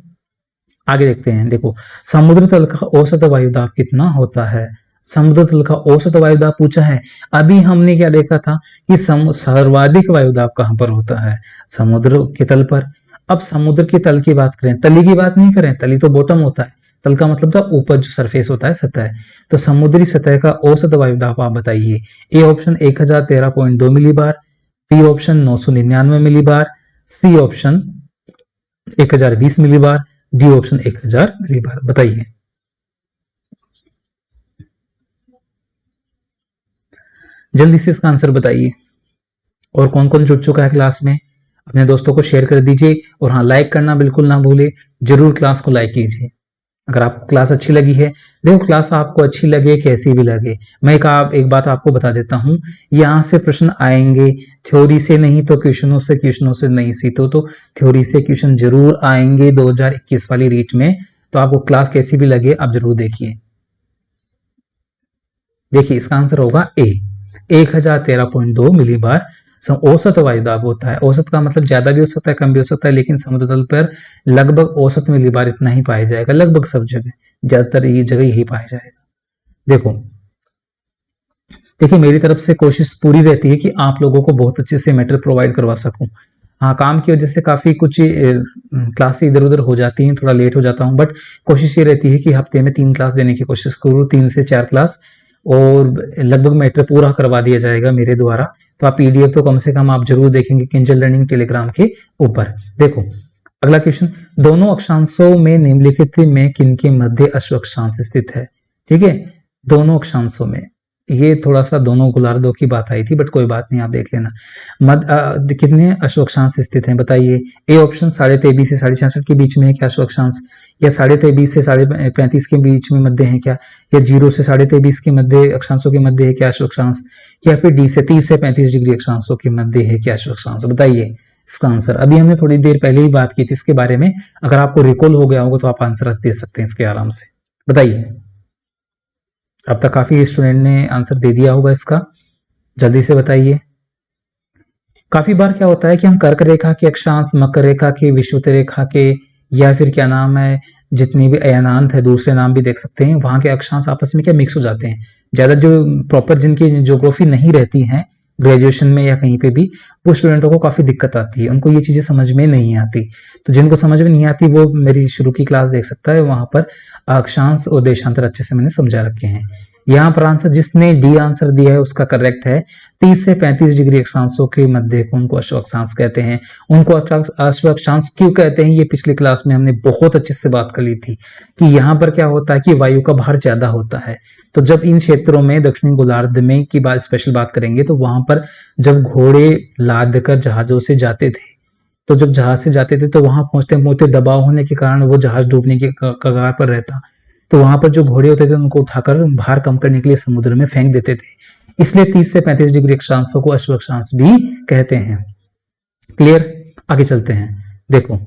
आगे देखते हैं, देखो समुद्र तल का औसत वायुदाब कितना होता है। समुद्र तल का औसत वायुदाब पूछा है। अभी हमने क्या देखा था कि सर्वाधिक वायुदाब कहां पर होता है, समुद्र के तल पर। अब समुद्र के तल की बात करें, तली की बात नहीं करें, तली तो बॉटम होता है, तल का मतलब था ऊपर जो सरफेस होता है, सतह। तो समुद्री सतह का औसत वायुदाब आप बताइए। A option 1013.2 millibar, B option 999 millibar, C option 1020 millibar, D option 1000 millibar. बताइए। जल्दी से इसका आंसर बताइए। और कौन कौन जुड़ चुका है क्लास में, अपने दोस्तों को शेयर कर दीजिए। और हाँ, लाइक करना बिल्कुल ना भूले, जरूर क्लास को लाइक कीजिए अगर आपको क्लास अच्छी लगी है। देखो क्लास आपको अच्छी लगे कैसी भी लगे, मैं एक बात आपको बता देता हूँ, यहाँ से प्रश्न आएंगे, थ्योरी से नहीं तो क्वेश्चनों से नहीं सीखो तो थ्योरी से क्वेश्चन जरूर आएंगे 2021 वाली रीट में। तो आपको क्लास कैसी भी लगे आप जरूर देखिए। देखिए इसका आंसर होगा ए, 1013.2 मिलीबार औसत वायुदाब होता है। औसत का मतलब ज्यादा भी हो सकता है, कम भी हो सकता है, लेकिन समुद्र तल पर लगभग औसत मिलीबार इतना ही पाया जाएगा, लगभग सब जगह, ज्यादातर ये जगह यही पाया जाएगा। देखो देखिए, मेरी तरफ से कोशिश पूरी रहती है कि आप लोगों को बहुत अच्छे से मैटर प्रोवाइड करवा सकूं। हाँ, काम की वजह से काफी कुछ क्लासें इधर उधर हो जाती हैं, थोड़ा लेट हो जाता हूँ, बट कोशिश ये रहती है कि हफ्ते में 3 क्लास देने की कोशिश करूँ, 3 से 4 क्लास, और लगभग मैटर पूरा करवा दिया जाएगा मेरे द्वारा। तो आप पीडीएफ तो कम से कम आप जरूर देखेंगे किंजल लर्निंग टेलीग्राम के ऊपर। देखो अगला क्वेश्चन, दोनों अक्षांशों में निम्नलिखित में किनके मध्य अश्वक्षांश स्थित है। ठीक है, दोनों अक्षांशों में, ये थोड़ा सा दोनों गोलार्धों की बात आई थी, बट कोई बात नहीं, आप देख लेना। कितने अश्वक्षांश स्थित हैं बताइए। ए ऑप्शन 23.5 से 66.5 के बीच में है क्या अश्वक्षांश, या 23.5 से 35.5 के बीच में मध्य है क्या, या 0 से 23.5 के मध्य अक्षांशों के मध्य है क्या अश्वक्षांश, या फिर डी से 30 से 35 डिग्री अक्षांशों के मध्य है क्या अश्वक्षांश। बताइए इसका आंसर। अभी हमने थोड़ी देर पहले ही बात की थी इसके बारे में, अगर आपको रिकॉल हो गया होगा तो आप आंसर दे सकते हैं इसके आराम से। बताइए, अब तक काफी स्टूडेंट ने आंसर दे दिया होगा इसका, जल्दी से बताइए। काफी बार क्या होता है कि हम कर्क रेखा के अक्षांश, मकर रेखा के, विषुवत रेखा के, या फिर क्या नाम है, जितनी भी अयनांत है, दूसरे नाम भी देख सकते हैं, वहां के अक्षांश आपस में क्या मिक्स हो जाते हैं। ज्यादा जो प्रॉपर जिनकी ज्योग्राफी नहीं रहती है ग्रेजुएशन में या कहीं पे भी, वो स्टूडेंटों को काफी दिक्कत आती है, उनको ये चीजें समझ में नहीं आती। तो जिनको समझ में नहीं आती वो मेरी शुरू की क्लास देख सकता है, वहां पर अक्षांश और देशांतर अच्छे से मैंने समझा रखे हैं। यहाँ पर आंसर जिसने डी आंसर दिया है उसका करेक्ट है। 30 से 35 डिग्री अक्षांशों के मध्य को उनको अश्व अक्षांश कहते हैं। उनको अश्व अक्षांश क्यों कहते हैं, ये पिछली क्लास में हमने बहुत अच्छे से बात कर ली थी कि यहाँ पर क्या होता है कि वायु का भार ज्यादा होता है। तो जब इन क्षेत्रों में दक्षिणी गोलार्ध में की बात स्पेशल बात करेंगे, तो वहां पर जब घोड़े लाद कर जहाजों से जाते थे, तो जब जहाज से जाते थे तो वहां पहुंचते पहुंचते दबाव होने के कारण वो जहाज डूबने के कगार पर रहता। तो वहां पर जो घोड़े होते थे उनको उठाकर भार कम करने के लिए समुद्र में फेंक देते थे। इसलिए 30 से 35 डिग्री अक्षांशों को अश्व अक्षांश भी कहते हैं। क्लियर? आगे चलते हैं। देखो,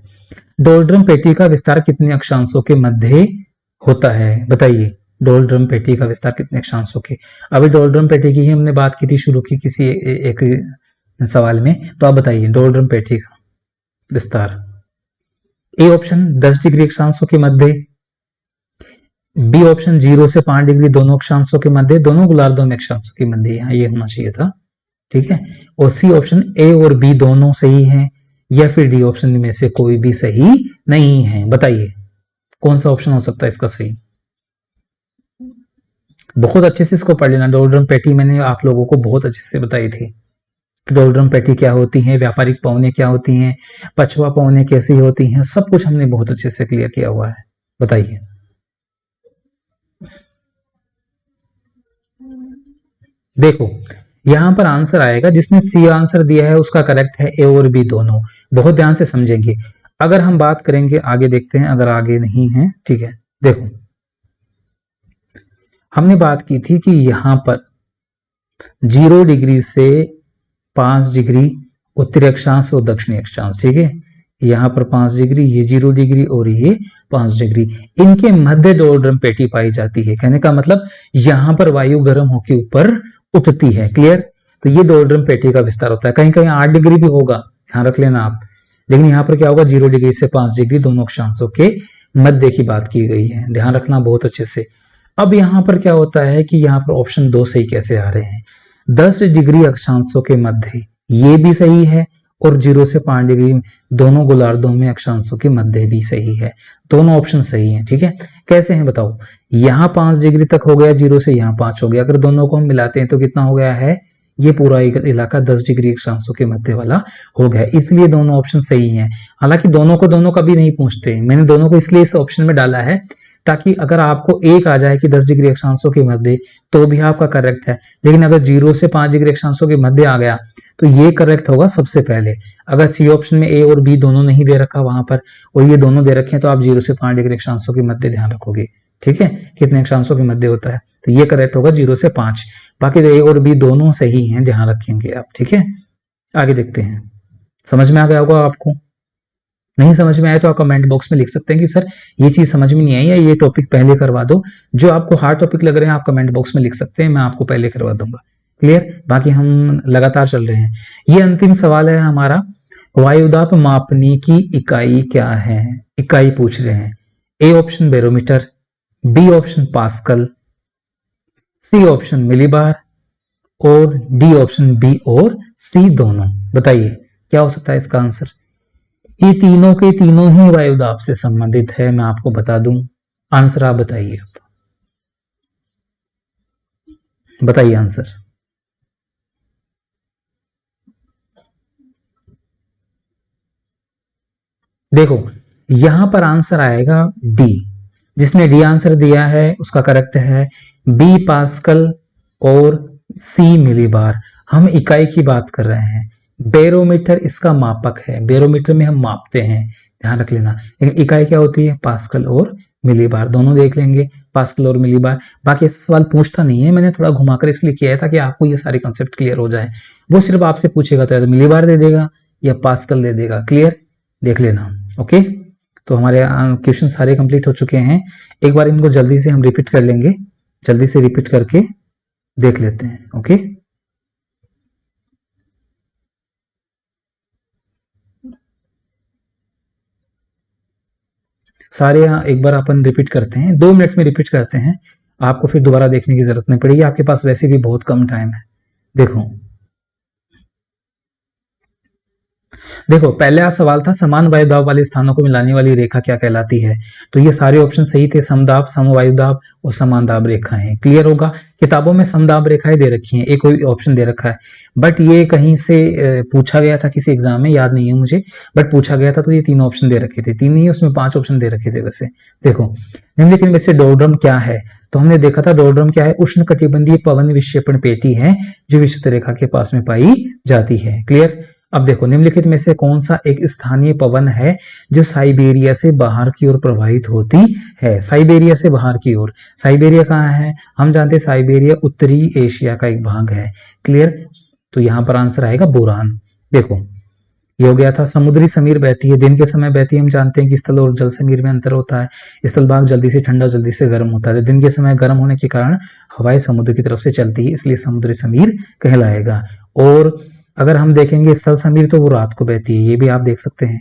डोलड्रम पेटी का विस्तार कितने अक्षांशों के मध्य होता है, बताइए। डोलड्रम पेटी का विस्तार कितने अक्षांशों के? अभी डोलड्रम पेटी की ही हमने बात की थी शुरू की किसी एक सवाल में। तो आप बताइए डोलड्रम पेटी का विस्तार। ए ऑप्शन 10 डिग्री अक्षांशों के मध्य, बी ऑप्शन 0 से 5 डिग्री दोनों अक्षांशों के मध्य, दोनों गोलार्धों में अक्षांशों के मध्य, यहाँ ये होना चाहिए था। ठीक है। और सी ऑप्शन ए और बी दोनों सही हैं, या फिर डी ऑप्शन में से कोई भी सही नहीं है। बताइए कौन सा ऑप्शन हो सकता है इसका सही। बहुत अच्छे से इसको पढ़ लेना। डोलड्रम पेटी मैंने आप लोगों को बहुत अच्छे से बताई थी। डोलड्रम पेटी क्या होती है, व्यापारिक पौने क्या होती हैं, पछुआ पौने कैसी होती हैं, सब कुछ हमने बहुत अच्छे से क्लियर किया हुआ है। बताइए। देखो यहां पर आंसर आएगा, जिसने सी आंसर दिया है उसका करेक्ट है, ए और बी दोनों। बहुत ध्यान से समझेंगे। अगर हम बात करेंगे, आगे देखते हैं, अगर आगे नहीं है, ठीक है। देखो हमने बात की थी कि यहां पर 0 डिग्री से 5 डिग्री उत्तरी अक्षांश और दक्षिणी अक्षांश, ठीक है। यहाँ पर 5 डिग्री, ये 0 डिग्री और ये 5 डिग्री, इनके मध्य डोलड्रम पेटी पाई जाती है। कहने का मतलब यहाँ पर वायु गर्म होकर ऊपर उठती है। क्लियर? तो ये डोलड्रम पेटी का विस्तार होता है। कहीं कहीं 8 डिग्री भी होगा, ध्यान रख लेना आप। लेकिन यहाँ पर क्या होगा, 0 डिग्री से 5 डिग्री दोनों अक्षांशों के मध्य की बात की गई है, ध्यान रखना बहुत अच्छे से। अब यहाँ पर क्या होता है कि यहाँ पर ऑप्शन 2 सही कैसे आ रहे हैं। 10 डिग्री अक्षांशों के मध्य, ये भी सही है, और 0 से 5 डिग्री दोनों गोलार्धों में अक्षांशों के मध्य भी सही है। दोनों ऑप्शन सही हैं। ठीक है। कैसे हैं बताओ। यहाँ 5 डिग्री तक हो गया, 0 से यहाँ 5 हो गया, अगर दोनों को हम मिलाते हैं तो कितना हो गया है, ये पूरा इलाका 10 डिग्री अक्षांशों के मध्य वाला हो गया। इसलिए दोनों ऑप्शन सही हैं। हालांकि दोनों को दोनों कभी नहीं पूछते, मैंने दोनों को इसलिए इस ऑप्शन में डाला है ताकि अगर आपको एक आ जाए कि 10 डिग्री अक्षांशों के मध्य, तो भी आपका करेक्ट है। लेकिन अगर 0 से 5 डिग्री अक्षांशों के मध्य आ गया तो ये करेक्ट होगा सबसे पहले। अगर सी ऑप्शन में ए और बी दोनों नहीं दे रखा वहां पर, और ये दोनों दे रखे हैं, तो आप 0 से 5 डिग्री अक्षांशों के मध्य ध्यान रखोगे। ठीक है, कितने अक्षांशों के मध्य होता है, तो ये करेक्ट होगा 0 से 5। बाकी ए और बी दोनों सही हैं, ध्यान रखेंगे आप। ठीक है, आगे देखते हैं। समझ में आ गया होगा आपको। नहीं समझ में आया तो आप कमेंट बॉक्स में लिख सकते हैं कि सर ये चीज समझ में नहीं आई, या ये टॉपिक पहले करवा दो। जो आपको हार्ड टॉपिक लग रहे हैं आप कमेंट बॉक्स में लिख सकते हैं, मैं आपको पहले करवा दूंगा। क्लियर? बाकी हम लगातार चल रहे हैं। ये अंतिम सवाल है हमारा, वायुदाब मापने की इकाई क्या है, इकाई पूछ रहे हैं। A option barometer, B option pascal, C option millibar, और डी ऑप्शन बी और सी दोनों। बताइए क्या हो सकता है इसका आंसर। ये तीनों के तीनों ही वायुदाब से संबंधित है, मैं आपको बता दूं। आंसर आप बताइए, आप बताइए आंसर। देखो यहां पर आंसर आएगा डी। जिसने डी आंसर दिया है उसका करेक्ट है, बी पास्कल और सी मिलीबार। हम इकाई की बात कर रहे हैं, बैरोमीटर इसका मापक है, बैरोमीटर में हम मापते हैं, ध्यान रख लेना। लेकिन इकाई क्या होती है, पास्कल और मिलीबार, दोनों देख लेंगे, पास्कल और मिलीबार। बाकी ऐसा सवाल पूछता नहीं है, मैंने थोड़ा घुमाकर इसलिए किया है ताकि आपको ये सारे कंसेप्ट क्लियर हो जाए। वो सिर्फ आपसे पूछेगा तो मिलीबार दे देगा या पास्कल दे देगा। क्लियर? देख लेना। ओके, तो हमारे क्वेश्चन सारे कंप्लीट हो चुके हैं। एक बार इनको जल्दी से हम रिपीट कर लेंगे, जल्दी से रिपीट करके देख लेते हैं। ओके, सारे यहाँ एक बार अपन रिपीट करते हैं, 2 मिनट में रिपीट करते हैं, आपको फिर दोबारा देखने की जरूरत नहीं पड़ेगी, आपके पास वैसे भी बहुत कम टाइम है। देखो देखो पहला सवाल था समान वायुदाब वाले स्थानों को मिलाने वाली रेखा क्या कहलाती है। तो ये सारे ऑप्शन सही थे, समदाब, समवायुदाब और समान दाब रेखाएं। क्लियर होगा। किताबों में समदाब रेखाएं दे रखी हैं, एक कोई ऑप्शन दे रखा है, बट ये कहीं से पूछा गया था किसी एग्जाम में, याद नहीं है मुझे, बट पूछा गया था तो ये 3 ऑप्शन दे रखे थे, 3 नहीं उसमें 5 ऑप्शन दे रखे थे वैसे। देखो निम्नलिखित में से डोलड्रम क्या है। तो हमने देखा था डोलड्रम क्या है, उष्ण कटिबंधीय पवन विक्षेपण पेटी है जो विषुवत रेखा के पास में पाई जाती है। क्लियर। अब देखो निम्नलिखित में से कौन सा एक स्थानीय पवन है जो साइबेरिया से बाहर की ओर प्रवाहित होती है। साइबेरिया से बाहर की ओर, साइबेरिया कहाँ है, हम जानते हैं साइबेरिया उत्तरी एशिया का एक भाग है। क्लियर। तो यहां पर आंसर आएगा बोरान। देखो ये हो गया था। समुद्री समीर बहती है, दिन के समय बहती है, हम जानते हैं कि स्थल और जल समीर में अंतर होता है, स्थल भाग जल्दी से ठंडा जल्दी से गर्म होता है, दिन के समय गर्म होने के कारण हवाएं समुद्र की तरफ से चलती है, इसलिए समुद्री समीर कहलाएगा। और अगर हम देखेंगे स्थल समीर तो वो रात को बहती है, ये भी आप देख सकते हैं।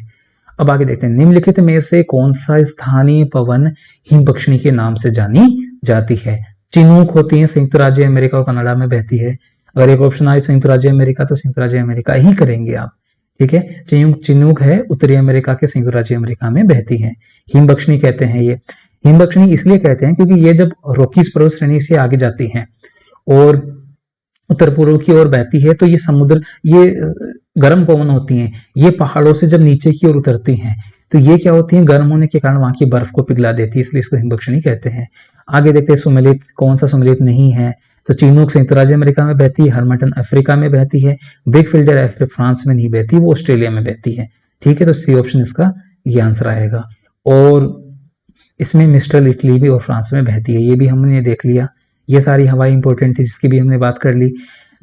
अब आगे देखते हैं निम्नलिखित में से कौन सा स्थानीय पवन हिमपक्षणी के नाम से जानी जाती है। चिनूक होती है, संयुक्त राज्य अमेरिका और कनाडा में बहती है। अगर एक ऑप्शन आए संयुक्त राज्य अमेरिका तो संयुक्त राज्य अमेरिका ही करेंगे आप। ठीक है, चिनूक है उत्तरी अमेरिका के संयुक्त राज्य अमेरिका में बहती है। हिमपक्षणी कहते हैं ये, हिमपक्षणी इसलिए कहते हैं क्योंकि ये जब रॉकीज पर्वत श्रेणी से आगे जाती हैं और उत्तर पूर्व की ओर बहती है तो ये समुद्र, ये गर्म पवन होती हैं, ये पहाड़ों से जब नीचे की ओर उतरती हैं तो ये क्या होती हैं, गर्म होने के कारण वहां की बर्फ को पिघला देती है, इसलिए इसको हिमपक्षणी कहते हैं। आगे देखते हैं सुमेलित, कौन सा सुमेलित नहीं है। तो चिनूक संयुक्त राज्य अमेरिका में बहती है, हर्मटन अफ्रीका में बहती है, बिग फिल्टर फ्रांस में नहीं बहती, वो ऑस्ट्रेलिया में बहती है। ठीक है, तो सी ऑप्शन इसका ये आंसर आएगा। और इसमें मिस्ट्रल इटली भी और फ्रांस में बहती है, ये भी हमने देख लिया। ये सारी हवाएं इंपॉर्टेंट थी जिसकी भी हमने बात कर ली।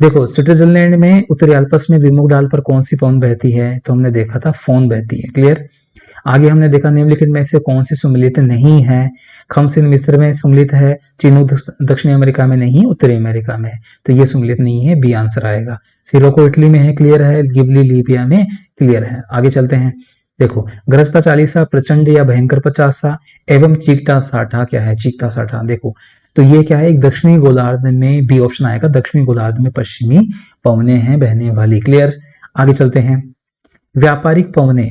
देखो स्विट्जरलैंड में उत्तरी अल्प्स में विमुख ढाल पर कौन सी पवन बहती है, तो हमने देखा था फोन बहती है। क्लियर। आगे हमने देखा निम्नलिखित में से कौन सी सुमेलित नहीं है। खमसिन मिस्र में सुमेलित है, चिनूक दक्षिणी अमेरिका में नहीं, उत्तरी अमेरिका में, तो ये सुमेलित नहीं है, बी आंसर आएगा। सिरोको इटली में है, क्लियर है। गिबली लीबिया में, क्लियर है। आगे चलते हैं। देखो ग्रस्ता चालीसा, प्रचंड या भयंकर पचासा एवं चीकता साठा क्या है, चीकता साठा। देखो तो ये क्या है, एक दक्षिणी गोलार्ध में, बी ऑप्शन आएगा, दक्षिणी गोलार्ध में पश्चिमी पवने हैं बहने वाली। क्लियर। आगे चलते हैं। व्यापारिक पवने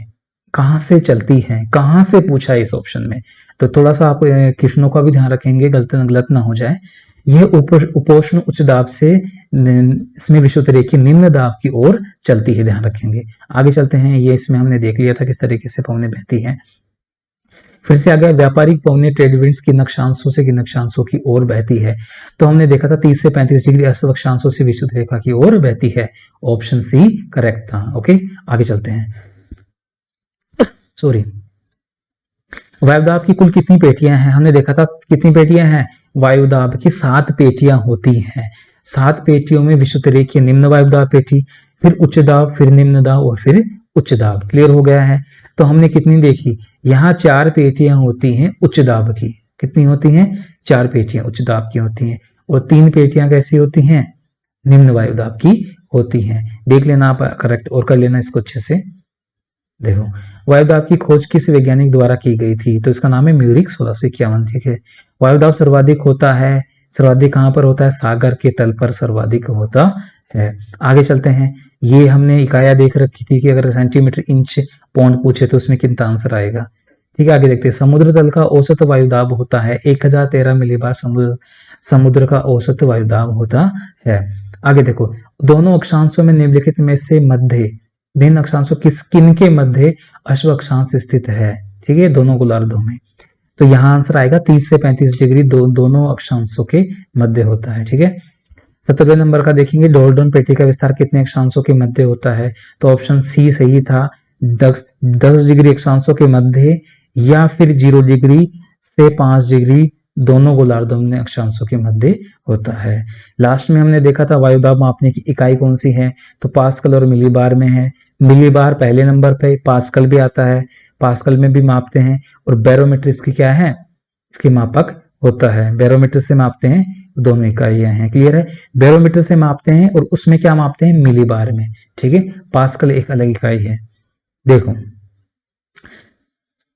कहां से चलती हैं, कहां से पूछा है इस ऑप्शन में, तो थोड़ा सा आप क्वेश्चनों का भी ध्यान रखेंगे, गलत ना हो जाए। यह उपोष्ण उच्च दाब से इसमें विषुवत रेखी निम्न दाब की ओर चलती है, ध्यान रखेंगे। आगे चलते हैं। ये इसमें हमने देख लिया था किस तरीके से पवने बहती हैं। फिर से आ गया व्यापारिक पवने ट्रेड विंड्स की नक्षांशों से नक्षांशों की ओर बहती है, तो हमने देखा था 30 से 35 डिग्री अश्व अक्षांशों से विषुवत रेखा की ओर बहती है, ऑप्शन सी करेक्ट था। ओके आगे चलते हैं। सॉरी, वायुदाब की कुल कितनी पेटियां हैं, हमने देखा था कितनी पेटियां हैं, वायुदाब की 7 पेटियां होती हैं। 7 पेटियों में विषुवत रेखीय निम्न वायुदाब पेटी, फिर उच्च दाब, फिर निम्न दाब और फिर उच्च दाब। क्लियर हो गया है। तो हमने कितनी देखी, यहाँ 4 पेटियां होती हैं उच्च दाब की। कितनी होती हैं, 4 पेटियां उच्च दाब की होती हैं, और 3 पेटियां कैसी होती हैं, निम्न वायुदाब की होती हैं। देख लेना आप करेक्ट और कर लेना इसको अच्छे से। देखो वायुदाब की खोज किस वैज्ञानिक द्वारा की गई थी, तो इसका नाम है म्यूरिक 1651। ठीक है, वायुदाब सर्वाधिक होता है, सर्वाधिक कहां पर होता है, सागर के तल पर सर्वाधिक होता है। आगे चलते हैं। ये हमने इकाइयां देख रखी थी कि अगर सेंटीमीटर इंच पौंड पूछे तो उसमें कितना आंसर आएगा। ठीक है, आगे देखते हैं। समुद्र तल का औसत वायुदाब होता है 1013 मिलीबार समुद्र का औसत वायुदाब होता है। आगे देखो, दोनों अक्षांशों में निम्नलिखित में से मध्य, भिन्न अक्षांशों किन के मध्य अश्व अक्षांश स्थित है। ठीक है, दोनों गोलार्धों में, तो यहाँ आंसर आएगा 30 से 35 डिग्री दोनों अक्षांशों के मध्य होता है। ठीक है, 17वें नंबर का देखेंगे, डोलड्रम पेटी का विस्तार कितने अक्षांशों के मध्य होता है, तो ऑप्शन सी सही था, 10 डिग्री अक्षांशों के मध्य, या फिर 0 डिग्री से 5 डिग्री दोनों गोलार्धों में अक्षांशों के मध्य होता है। लास्ट में हमने देखा था वायुदाब मापने की इकाई कौन सी है, तो पास्कल और मिलीबार में है। मिलीबार पहले नंबर पे, पास्कल भी आता है, पास्कल में भी मापते हैं, और बैरोमीटर इसकी क्या है, इसके मापक होता है, बैरोमीटर से मापते हैं, दोनों इकाइयां हैं। क्लियर है, बैरोमीटर से मापते हैं और उसमें क्या मापते हैं, मिलीबार में। ठीक है, पास्कल एक अलग इकाई है। देखो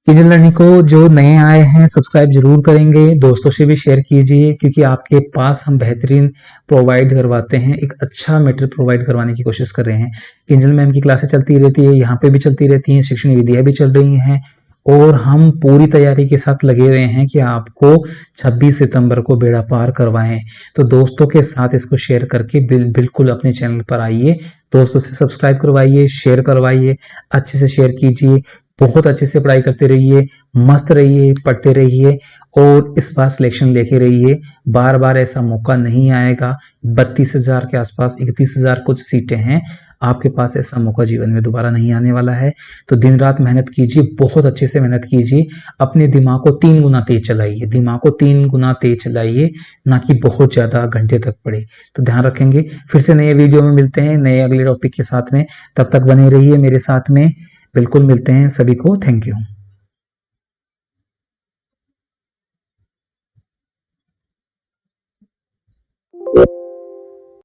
किंजल लर्निंग को जो नए आए हैं सब्सक्राइब जरूर करेंगे, दोस्तों से भी शेयर कीजिए, क्योंकि आपके पास हम बेहतरीन प्रोवाइड करवाते हैं, एक अच्छा मटेरियल प्रोवाइड करवाने की कोशिश कर रहे हैं। किंजल मैम की क्लासेस चलती रहती है, यहाँ पे भी चलती रहती हैं, शिक्षण विधियां भी चल रही हैं, और हम पूरी तैयारी के साथ लगे हुए हैं कि आपको 26 सितंबर को बेड़ा पार करवाएं। तो दोस्तों के साथ इसको शेयर करके बिल्कुल अपने चैनल पर आइए, दोस्तों से सब्सक्राइब करवाइए, शेयर करवाइए, अच्छे से शेयर कीजिए, बहुत अच्छे से पढ़ाई करते रहिए, मस्त रहिए, पढ़ते रहिए, और इस बार सिलेक्शन लेके रहिए। बार बार ऐसा मौका नहीं आएगा। 32,000 के आसपास, 31,000 कुछ सीटें हैं, आपके पास ऐसा मौका जीवन में दोबारा नहीं आने वाला है। तो दिन रात मेहनत कीजिए, बहुत अच्छे से मेहनत कीजिए, अपने दिमाग को 3 गुना तेज चलाइए, दिमाग को 3 गुना तेज चलाइए, ना कि बहुत ज्यादा घंटे तक पढ़े। तो ध्यान रखेंगे। फिर से नए वीडियो में मिलते हैं, नए अगले टॉपिक के साथ में। तब तक बने रहिए मेरे साथ में। बिल्कुल मिलते हैं सभी को। Thank you.